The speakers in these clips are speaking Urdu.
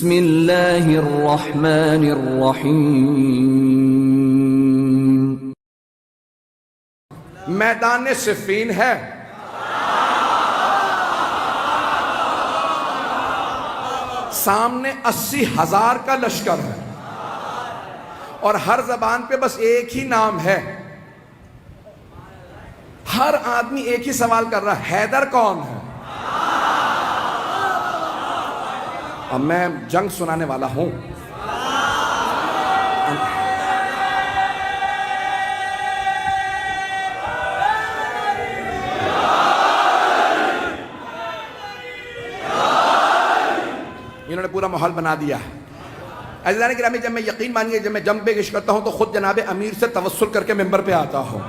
بسم اللہ الرحمن الرحیم۔ میدان صفین ہے، سامنے 80,000 کا لشکر ہے، اور ہر زبان پہ بس ایک ہی نام ہے۔ ہر آدمی ایک ہی سوال کر رہا ہے، حیدر کون ہے؟ اب میں جنگ سنانے والا ہوں۔ انہوں نے پورا ماحول بنا دیا ہے۔ عزیزان گرامی، جب میں یقین مانیے جب میں جنگ پیش کرتا ہوں تو خود جناب امیر سے توسل کر کے ممبر پہ آتا ہوں۔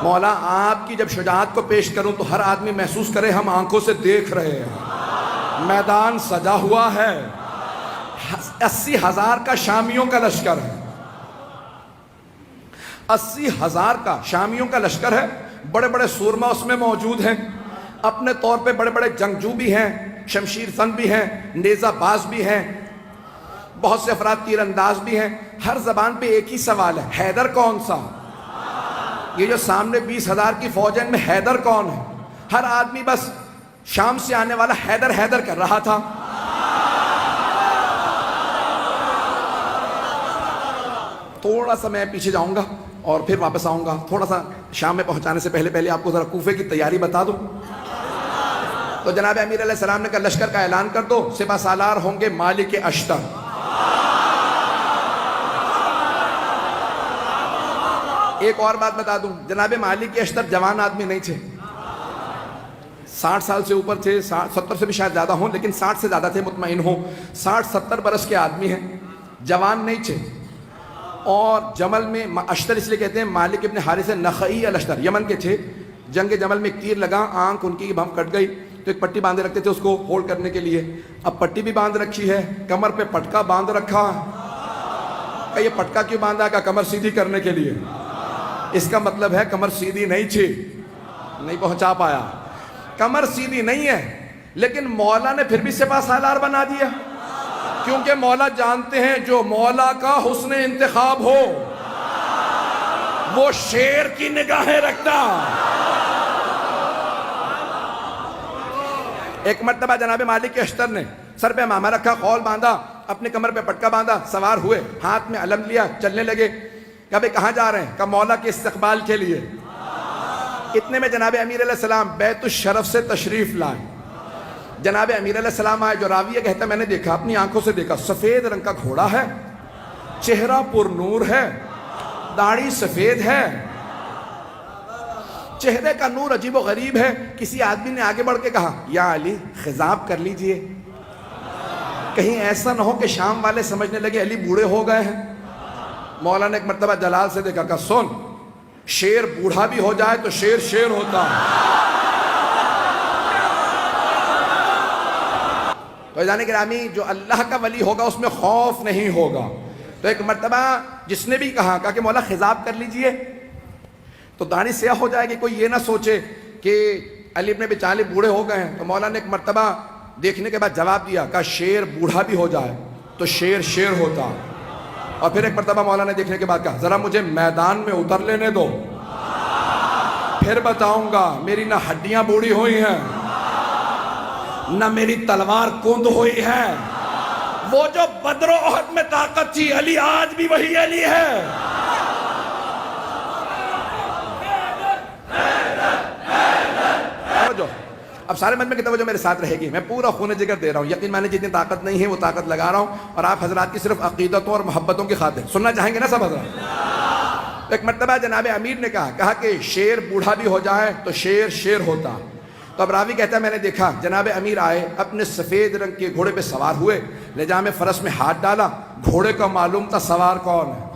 مولا آپ کی جب شجاعت کو پیش کروں تو ہر آدمی محسوس کرے ہم آنکھوں سے دیکھ رہے ہیں، میدان سجا ہوا ہے، 80,000 کا شامیوں کا لشکر ہے، 80,000 کا شامیوں کا لشکر ہے۔ بڑے بڑے سورما اس میں موجود ہیں، اپنے طور پہ بڑے بڑے جنگجو بھی ہیں، شمشیر زن بھی ہیں، نیزہ باز بھی ہیں، بہت سے افراد تیر انداز بھی ہیں۔ ہر زبان پہ ایک ہی سوال ہے، حیدر کون سا؟ یہ جو سامنے 20,000 کی فوج ہے ان میں حیدر کون ہے؟ ہر آدمی بس شام سے آنے والا حیدر حیدر کر رہا تھا۔ تھوڑا سا میں پیچھے جاؤں گا اور پھر واپس آؤں گا، تھوڑا سا شام میں پہنچانے سے پہلے آپ کو ذرا کوفے کی تیاری بتا دوں۔ تو جناب امیر علیہ السلام نے کہا لشکر کا اعلان کر دو، سپہ سالار ہوں گے مالک اشتر۔ ایک اور بات بتا دوں، جناب مالک اشتر جوان آدمی نہیں تھے، 60 سال سے اوپر تھے، 70 سے بھی شاید زیادہ ہوں، لیکن 60 سے زیادہ تھے، مطمئن ہوں، 60-70 برس کے آدمی ہیں، جوان نہیں تھے۔ اور جمل میں اشتر اس لیے کہتے ہیں، مالک ابن حارث نخعی الاشتر یمن کے تھے۔ جنگ جمل میں ایک تیر لگا، آنکھ ان کی بھم کٹ گئی، تو ایک پٹی باندھے رکھتے تھے اس کو ہولڈ کرنے کے لیے۔ اب پٹی بھی باندھ رکھی ہے، کمر پہ پٹکا باندھ رکھا ہے۔ کہ یہ پٹکا کیوں باندھا؟ کہ کمر سیدھی کرنے کے لیے۔ اس کا مطلب ہے کمر سیدھی نہیں تھی، نہیں پہنچا پایا، کمر سیدھی نہیں ہے، لیکن مولا نے پھر بھی سپہ سالار بنا دیا، کیونکہ مولا جانتے ہیں جو مولا کا حسن انتخاب ہو وہ شیر کی نگاہیں رکھتا۔ ایک مرتبہ جناب مالک اشتر نے سر پہ امامہ رکھا، خول باندھا، اپنے کمر پہ پٹکا باندھا، سوار ہوئے، ہاتھ میں علم لیا، چلنے لگے۔ کہا بھئی کہاں جا رہے ہیں؟ کہا مولا کے استقبال کے لیے۔ اتنے میں جناب امیر علیہ السلام بیت الشرف سے تشریف لائے۔ جناب امیر علیہ السلام آئے، جو راویہ کہتا ہے میں نے دیکھا، اپنی آنکھوں سے دیکھا، سفید رنگ کا گھوڑا ہے، چہرہ پر نور ہے، داڑھی سفید ہے، چہرے کا نور عجیب و غریب ہے۔ کسی آدمی نے آگے بڑھ کے کہا یا علی خضاب کر لیجئے، کہیں ایسا نہ ہو کہ شام والے سمجھنے لگے علی بوڑھے ہو گئے ہیں۔ مولا نے ایک مرتبہ جلال سے دیکھا، کہا سن، شیر بوڑھا بھی ہو جائے تو شیر شیر ہوتا ہے۔ تو عزیزان گرامی، جو اللہ کا ولی ہوگا اس میں خوف نہیں ہوگا۔ تو ایک مرتبہ جس نے بھی کہا کہ مولا خضاب کر لیجئے، تو داڑھی سیاہ ہو جائے گی، کوئی یہ نہ سوچے کہ علی ابن ابی طالب بوڑھے ہو گئے ہیں۔ تو مولا نے ایک مرتبہ دیکھنے کے بعد جواب دیا، کہا شیر بوڑھا بھی ہو جائے تو شیر شیر ہوتا۔ اور پھر ایک مرتبہ مولا نے دیکھنے کے بعد کہا ذرا مجھے میدان میں اتر لینے دو، پھر بتاؤں گا میری نہ ہڈیاں بوڑھی ہوئی ہیں نہ میری تلوار کند ہوئی ہے۔ وہ جو بدر و احد میں طاقت تھی، علی آج بھی وہی علی ہے۔ اب سارے مجمع کی توجہ میرے ساتھ رہے گی، میں پورا خون جگر دے رہا ہوں، یقین مانے جتنی طاقت نہیں ہے وہ طاقت لگا رہا ہوں، اور آپ حضرات کی صرف عقیدتوں اور محبتوں کی خاطر سننا چاہیں گے نا سب حضرات۔ ایک مرتبہ جناب امیر نے کہا کہ شیر بوڑھا بھی ہو جائے تو شیر شیر ہوتا۔ تو اب راوی کہتا ہے میں نے دیکھا جناب امیر آئے، اپنے سفید رنگ کے گھوڑے پہ سوار ہوئے، لجام فرس میں ہاتھ ڈالا، گھوڑے کا معلوم تھا سوار کون ہے،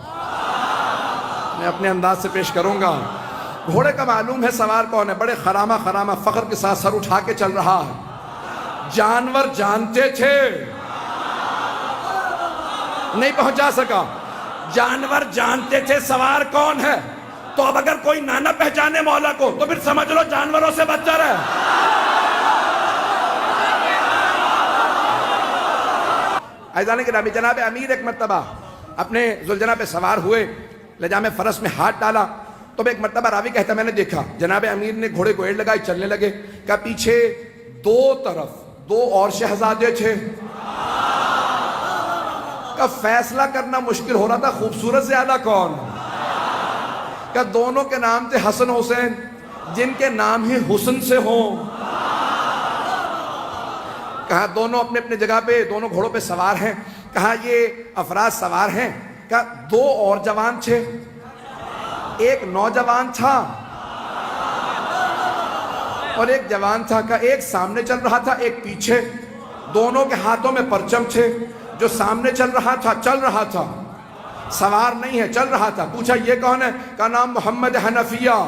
میں اپنے انداز سے پیش کروں گا۔ گھوڑے کا معلوم ہے سوار کون ہے، بڑے خرامہ فخر کے ساتھ سر اٹھا کے چل رہا ہے۔ جانور جانتے تھے، نہیں پہنچا سکا، جانور جانتے تھے سوار کون ہے۔ تو اب اگر کوئی نہ پہچانے مولا کو تو پھر سمجھ لو جانوروں سے بدتر ہے۔ عزیزان گرامی جناب امیر ایک مرتبہ اپنے ذوالجناح پہ سوار ہوئے، لجام فرس میں ہاتھ ڈالا تو ایک مرتبہ راوی کہتا میں نے دیکھا جناب امیر نے گھوڑے کو ایڑ لگائی، چلنے لگے، کہ پیچھے دو طرف دو اور شہزادے تھے، کہ فیصلہ کرنا مشکل ہو رہا تھا خوبصورت زیادہ کون، کہ دونوں کے نام تھے حسن حسین، جن کے نام ہی حسن سے ہوں، کہا دونوں اپنے اپنے جگہ پہ دونوں گھوڑوں پہ سوار ہیں، کہا یہ افراد سوار ہیں، کہا دو اور جوان تھے، ایک نوجوان تھا اور ایک جوان تھا، کہا ایک سامنے چل رہا تھا ایک پیچھے، دونوں کے ہاتھوں میں پرچم تھے، جو سامنے چل رہا تھا سوار نہیں ہے، چل رہا تھا، پوچھا یہ کون ہے، کہا نام محمد حنفیہ،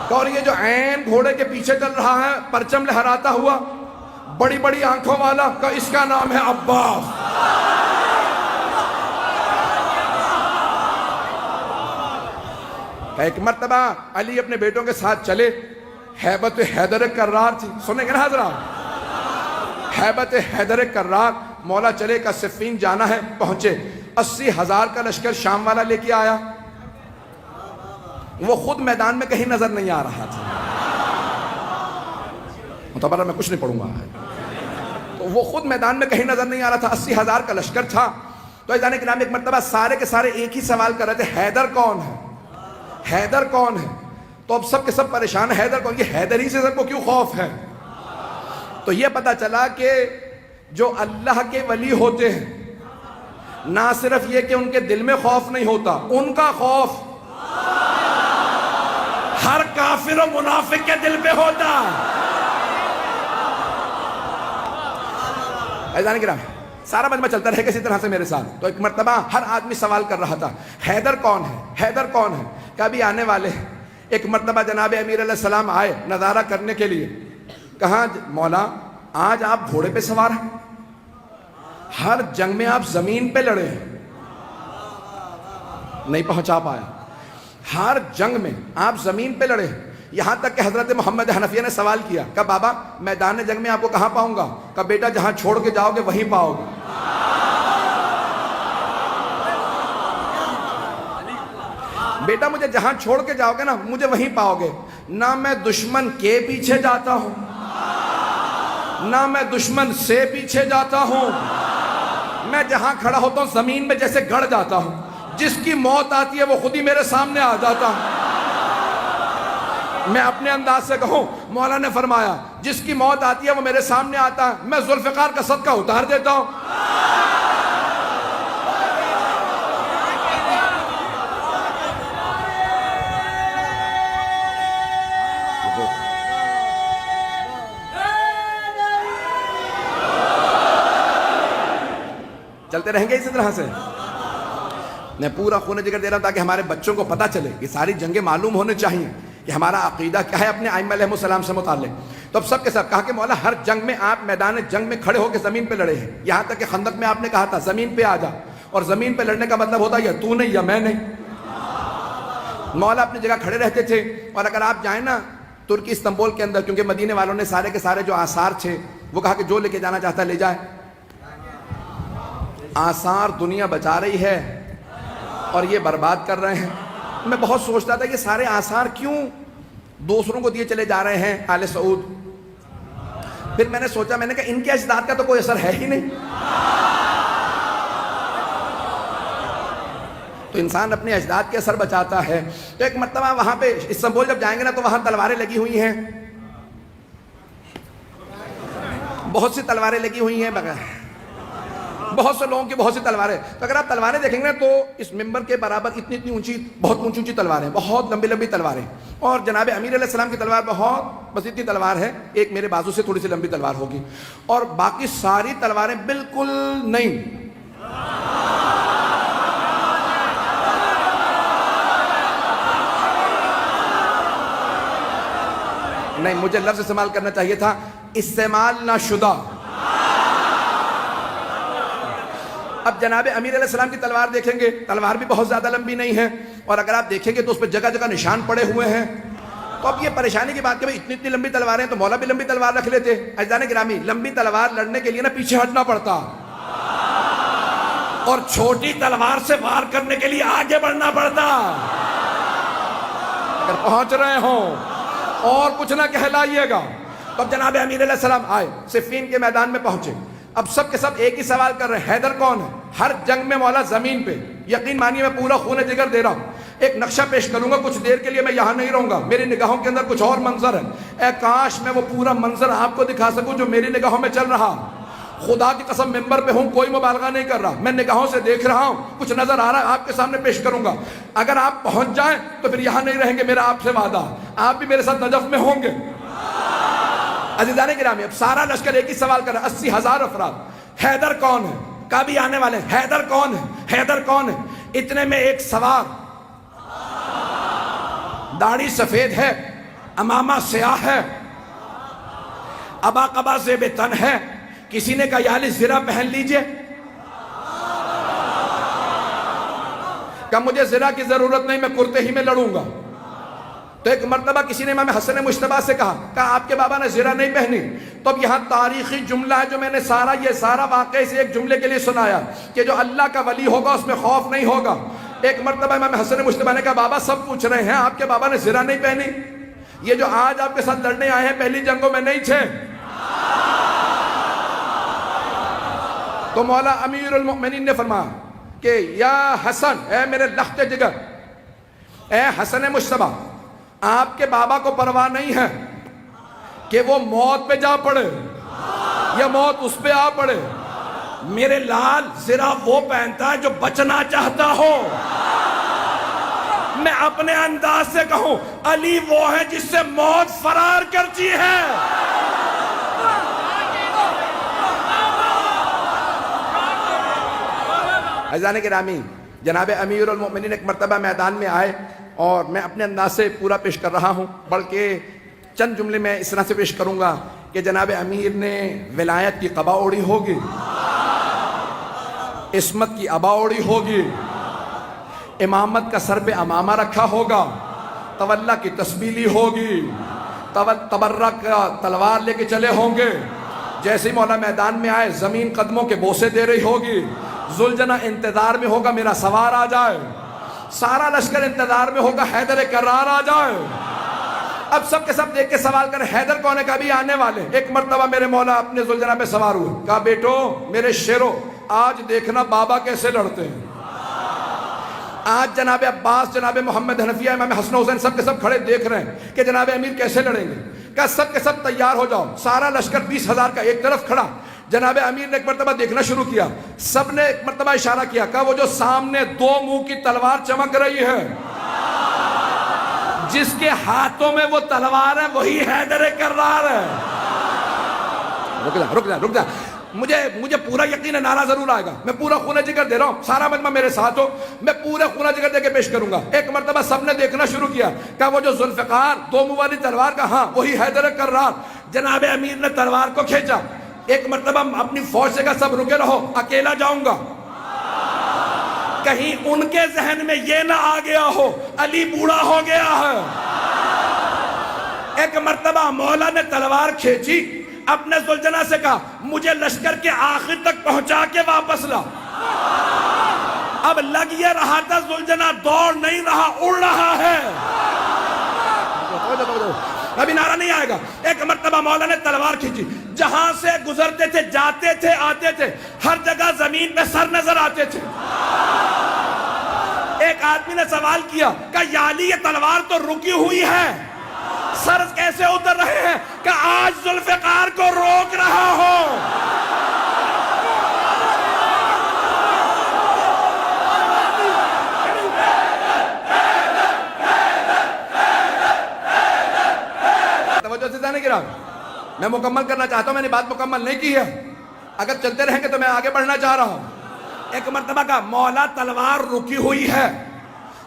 اور یہ جو عین گھوڑے کے پیچھے چل رہا ہے پرچم لہراتا ہوا بڑی بڑی آنکھوں والا، کہا اس کا نام ہے عباس۔ ایک مرتبہ علی اپنے بیٹوں کے ساتھ چلے، ہیبت حیدر کرار تھی، سنیں گے نا حضرات، ہیبت حیدر کرار، مولا چلے کا صفین جانا ہے، پہنچے، 80,000 کا لشکر شام والا لے کے آیا، وہ خود میدان میں کہیں نظر نہیں آ رہا تھا، متبرہ میں کچھ نہیں پڑھوں گا، تو وہ خود میدان میں کہیں نظر نہیں آ رہا تھا، 80,000 کا لشکر تھا، تو عزیزان کرام ایک مرتبہ سارے کے سارے ایک ہی سوال کر رہے تھے، حیدر کون ہے، حیدر کون ہے، تو اب سب کے سب پریشان ہیں، حیدر کون، یہ حیدر ہی سے سب کو کیوں خوف ہے، تو یہ پتا چلا کہ جو اللہ کے ولی ہوتے ہیں نہ صرف یہ کہ ان کے دل میں خوف نہیں ہوتا، ان کا خوف ہر کافر و منافق کے دل میں ہوتا ہے۔ عزیزان کرام سارا مجمع چلتا رہے کسی طرح سے میرے ساتھ، تو ایک مرتبہ ہر آدمی سوال کر رہا تھا حیدر کون ہے، حیدر کون ہے، کبھی آنے والے ہیں۔ ایک مرتبہ جناب امیر علیہ السلام آئے نظارہ کرنے کے لیے، کہا مولا آج آپ گھوڑے پہ سوار ہیں، ہر جنگ میں آپ زمین پہ لڑے ہیں، نہیں پہنچا پایا، ہر جنگ میں آپ زمین پہ لڑے ہیں، یہاں تک کہ حضرت محمد حنفیہ نے سوال کیا کہ بابا میدان جنگ میں آپ کو کہاں پاؤں گا، کہ بیٹا جہاں چھوڑ کے جاؤ گے وہیں پاؤ گے، بیٹا مجھے جہاں چھوڑ کے جاؤ گے نا مجھے وہیں پاؤ گے، نہ میں دشمن کے پیچھے جاتا ہوں نہ میں دشمن سے پیچھے جاتا ہوں، میں جہاں کھڑا ہوتا ہوں زمین میں جیسے گڑ جاتا ہوں، جس کی موت آتی ہے وہ خود ہی میرے سامنے آ جاتا ہوں۔ میں اپنے انداز سے کہوں مولا نے فرمایا جس کی موت آتی ہے وہ میرے سامنے آتا ہے، میں ذوالفقار کا صدقہ اتار دیتا ہوں۔ چلتے رہیں گے اسی طرح سے، میں پورا خون جگر دے رہا ہوں تاکہ ہمارے بچوں کو پتہ چلے، یہ ساری جنگیں معلوم ہونے چاہیے کہ ہمارا عقیدہ کیا ہے اپنے ائمہ علیہ السلام سے متعلق۔ تو اب سب کے سب کہا کہ مولا ہر جنگ میں آپ میدان جنگ میں کھڑے ہو کے زمین پہ لڑے ہیں، یہاں تک کہ خندق میں آپ نے کہا تھا زمین پہ آ جا، اور زمین پہ لڑنے کا مطلب ہوتا ہے یا تو نہیں یا میں نہیں۔ مولا اپنی جگہ کھڑے رہتے تھے، اور اگر آپ جائیں نا ترکی استنبول کے اندر، کیونکہ مدینے والوں نے سارے کے سارے جو آثار تھے وہ کہا کہ جو لے کے جانا چاہتا ہے لے جائے، آثار دنیا بچا رہی ہے اور یہ برباد کر رہے ہیں۔ میں بہت سوچتا تھا یہ سارے آثار کیوں دوسروں کو دیے چلے جا رہے ہیں آل سعود، پھر میں نے سوچا، میں نے کہا ان کے اجداد کا تو کوئی اثر ہے ہی نہیں، تو انسان اپنے اجداد کے اثر بچاتا ہے۔ تو ایک مرتبہ وہاں پہ استنبول جب جائیں گے نا تو وہاں تلواریں لگی ہوئی ہیں، بہت سی تلواریں لگی ہوئی ہیں، بہت سے لوگوں کی بہت سی تلواریں، تو اگر آپ تلواریں دیکھیں گے تو اس منبر کے برابر اتنی اونچی، بہت اونچی اونچی تلواریں، بہت لمبی لمبی تلواریں، اور جناب امیر علیہ السلام کی تلوار بہت بس اتنی تلوار ہے، ایک میرے بازو سے تھوڑی سی لمبی تلوار ہوگی، اور باقی ساری تلواریں بالکل نہیں۔ نہیں، مجھے لفظ استعمال کرنا چاہیے تھا استعمال نہ شدہ۔ اب جناب امیر علیہ السلام کی تلوار دیکھیں گے، تلوار بھی بہت زیادہ لمبی نہیں ہے، اور اگر آپ دیکھیں گے تو اس پہ جگہ جگہ نشان پڑے ہوئے ہیں، تو اب یہ پریشانی کی بات کہ اتنی اتنی لمبی تلواریں، تو مولا بھی لمبی تلوار رکھ لیتے۔ عزیزان گرامی لمبی تلوار لڑنے کے لیے نا پیچھے ہٹنا پڑتا، اور چھوٹی تلوار سے وار کرنے کے لیے آگے بڑھنا پڑتا. اگر پہنچ رہے ہوں اور کچھ نہ کہلائیے گا. تو اب جناب امیر علیہ السلام آئے, صفین کے میدان میں پہنچے. اب سب کے سب ایک ہی سوال کر رہے ہیں, حیدر کون ہے؟ ہر جنگ میں مولا زمین پہ, یقین مانیے میں پورا خون جگر دے رہا ہوں. ایک نقشہ پیش کروں گا, کچھ دیر کے لیے میں یہاں نہیں رہوں گا, میری نگاہوں کے اندر کچھ اور منظر ہے. اے کاش میں وہ پورا منظر آپ کو دکھا سکوں جو میری نگاہوں میں چل رہا. خدا کی قسم ممبر پہ ہوں, کوئی مبالغہ نہیں کر رہا, میں نگاہوں سے دیکھ رہا ہوں, کچھ نظر آ رہا ہے, آپ کے سامنے پیش کروں گا. اگر آپ پہنچ جائیں تو پھر یہاں نہیں رہیں گے, میرا آپ سے وعدہ, آپ بھی میرے ساتھ نجف میں ہوں گے. عزیزان گرامی, اب سارا لشکر ایک ہی سوال کر رہا ہے, 80,000 افراد. حیدر کون ہے؟ کبھی آنے والے, حیدر کون ہے؟ حیدر کون ہے؟ اتنے میں ایک سوار, داڑھی سفید ہے, امامہ سیاہ ہے, ابا قبا زیب تن ہے. کسی نے کہا یا علی زرہ پہن لیجئے, کہا مجھے زرہ کی ضرورت نہیں, میں کرتے ہی میں لڑوں گا. تو ایک مرتبہ کسی نے امام حسن مجتبیٰ سے کہا آپ کے بابا نے زرہ نہیں پہنی. تو اب یہاں تاریخی جملہ ہے جو میں نے یہ سارا واقعہ سے ایک جملے کے لیے سنایا کہ جو اللہ کا ولی ہوگا اس میں خوف نہیں ہوگا. ایک مرتبہ امام حسن مجتبیٰ نے کہا بابا سب پوچھ رہے ہیں آپ کے بابا نے زرہ نہیں پہنی, یہ جو آج آپ کے ساتھ لڑنے آئے ہیں پہلی جنگوں میں نہیں تھے. تو مولا امیر المؤمنین نے فرمایا کہ یا حسن, اے میرے لخت جگر, اے حسن مجتبیٰ, آپ کے بابا کو پرواہ نہیں ہے کہ وہ موت پہ جا پڑے یا موت اس پہ آ پڑے. میرے لال زرہ وہ پہنتا ہے جو بچنا چاہتا ہو. میں اپنے انداز سے کہوں علی وہ ہے جس سے موت فرار کرتی ہے. عزیزان گرامی, جناب امیر المؤمنین ایک مرتبہ میدان میں آئے اور میں اپنے انداز سے پورا پیش کر رہا ہوں, بلکہ چند جملے میں اس طرح سے پیش کروں گا کہ جناب امیر نے ولایت کی قبا اوڑی ہوگی, عصمت کی ابا اوڑی ہوگی, امامت کا سر پہ امامہ رکھا ہوگا, تولا کی تسبیح لی ہوگی, تبرک کا تلوار لے کے چلے ہوں گے. جیسے ہی مولا میدان میں آئے زمین قدموں کے بوسے دے رہی ہوگی. ذوالجناح انتظار میں ہوگا میرا سوار آ جائے, سارا لشکر انتظار میں ہوگا حیدر کرار آ جائے. اب سب کے سب دیکھ کے سوال کر حیدر کون ہے, کبھی آنے والے. ایک مرتبہ میرے مولا اپنے ذوالجناح پہ سوار ہوئے, کہا بیٹو میرے شیرو آج دیکھنا بابا کیسے لڑتے ہیں. آج جناب عباس, جناب محمد حنفیہ, امام حسن حسین سب کے سب کھڑے دیکھ رہے ہیں کہ جناب امیر کیسے لڑیں گے. کہا سب کے سب تیار ہو جاؤ. سارا لشکر 20,000 کا ایک طرف کھڑا. جناب امیر نے ایک مرتبہ دیکھنا شروع کیا, سب نے ایک مرتبہ اشارہ کیا, کہا وہ جو سامنے 2 منہ کی تلوار چمک رہی ہے, جس کے ہاتھوں میں وہ تلوار ہے وہی حیدر کرار ہے. رک جا, مجھے پورا یقین ہے نعرہ ضرور آئے گا. میں پورا خونہ جگر دے رہا ہوں, سارا مجمع میرے ساتھ ہو, میں پورا خونہ جگر دے کے پیش کروں گا. ایک مرتبہ سب نے دیکھنا شروع کیا, کہا وہ جو ذوالفقار 2 منہ والی تلوار کا, ہاں وہی حیدر کرار. جناب امیر نے تلوار کو کھینچا. ایک مرتبہ اپنی فوج سے کہا سب رکے رہو, اکیلا جاؤں گا. کہیں ان کے ذہن میں یہ نہ آ گیا ہو علی بوڑھا ہو گیا ہے. ایک مرتبہ مولا نے تلوار کھینچی, اپنے ذوالجناح سے کہا مجھے لشکر کے آخر تک پہنچا کے واپس لا. اب لگ یہ رہا تھا ذوالجناح دوڑ نہیں رہا, اڑ رہا ہے. ابھی نعرہ نہیں آئے گا. ایک مرتبہ مولا نے تلوار کھینچی, جہاں سے گزرتے تھے, جاتے تھے, آتے تھے, ہر جگہ زمین پہ سر نظر آتے تھے. ایک آدمی نے سوال کیا کہ یا علی یہ تلوار تو رکی ہوئی ہے, سر کیسے اتر رہے ہیں؟ کہ آج ذوالفقار کو روک رہا ہو. توجہ سے جانے گرا, میں مکمل کرنا چاہتا ہوں, میں نے بات مکمل نہیں کی ہے. اگر چلتے رہیں گے تو میں آگے بڑھنا چاہ رہا ہوں. ایک مرتبہ کا مولا تلوار رکی ہوئی ہے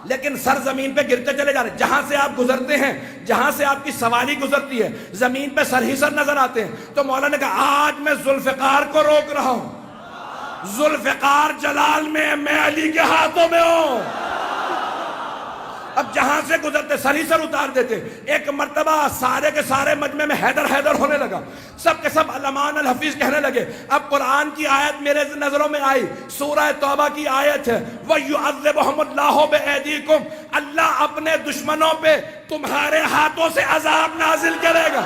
لیکن سر زمین پہ گرتے چلے جا رہے ہیں. جہاں سے آپ گزرتے ہیں, جہاں سے آپ کی سواری گزرتی ہے, زمین پہ سر ہی سر نظر آتے ہیں. تو مولا نے کہا آج میں ذوالفقار کو روک رہا ہوں. ذوالفقار جلال میں علی کے ہاتھوں میں ہوں. اب جہاں سے گزرتے سر ہی سر اتار دیتے. ایک مرتبہ سارے کے سارے مجمع میں حیدر حیدر ہونے لگا. سب کے سب علمان الحفیظ کہنے لگے. اب قرآن کی آیت میرے نظروں میں آئی, سورہ توبہ کی آیت ہے, وَيُعَذِّبُهُمُ اللَّهُ بِأَيْدِيكُمْ, اللہ اپنے دشمنوں پہ تمہارے ہاتھوں سے عذاب نازل کرے گا.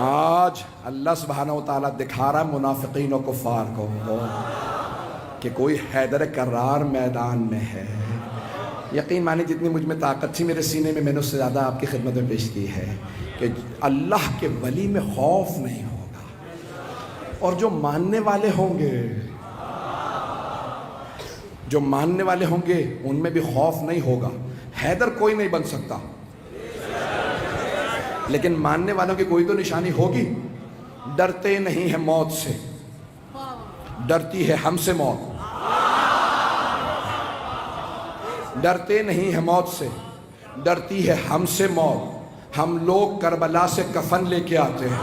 آج اللہ سبحانہ وتعالیٰ دکھا رہا منافقین و کفار کو کہ کوئی حیدر کرار میدان میں ہے. یقین مانی جتنی مجھ میں طاقت تھی میرے سینے میں نے اس سے زیادہ آپ کی خدمت میں پیش کی ہے کہ اللہ کے ولی میں خوف نہیں ہوگا, اور جو ماننے والے ہوں گے ان میں بھی خوف نہیں ہوگا. حیدر کوئی نہیں بن سکتا, لیکن ماننے والوں کی کوئی تو نشانی ہوگی. ڈرتے نہیں ہیں موت سے, ڈرتی ہے ہم سے موت. ڈرتے نہیں ہیں موت سے, ڈرتی ہے ہم سے موت. ہم لوگ کربلا سے کفن لے کے آتے ہیں.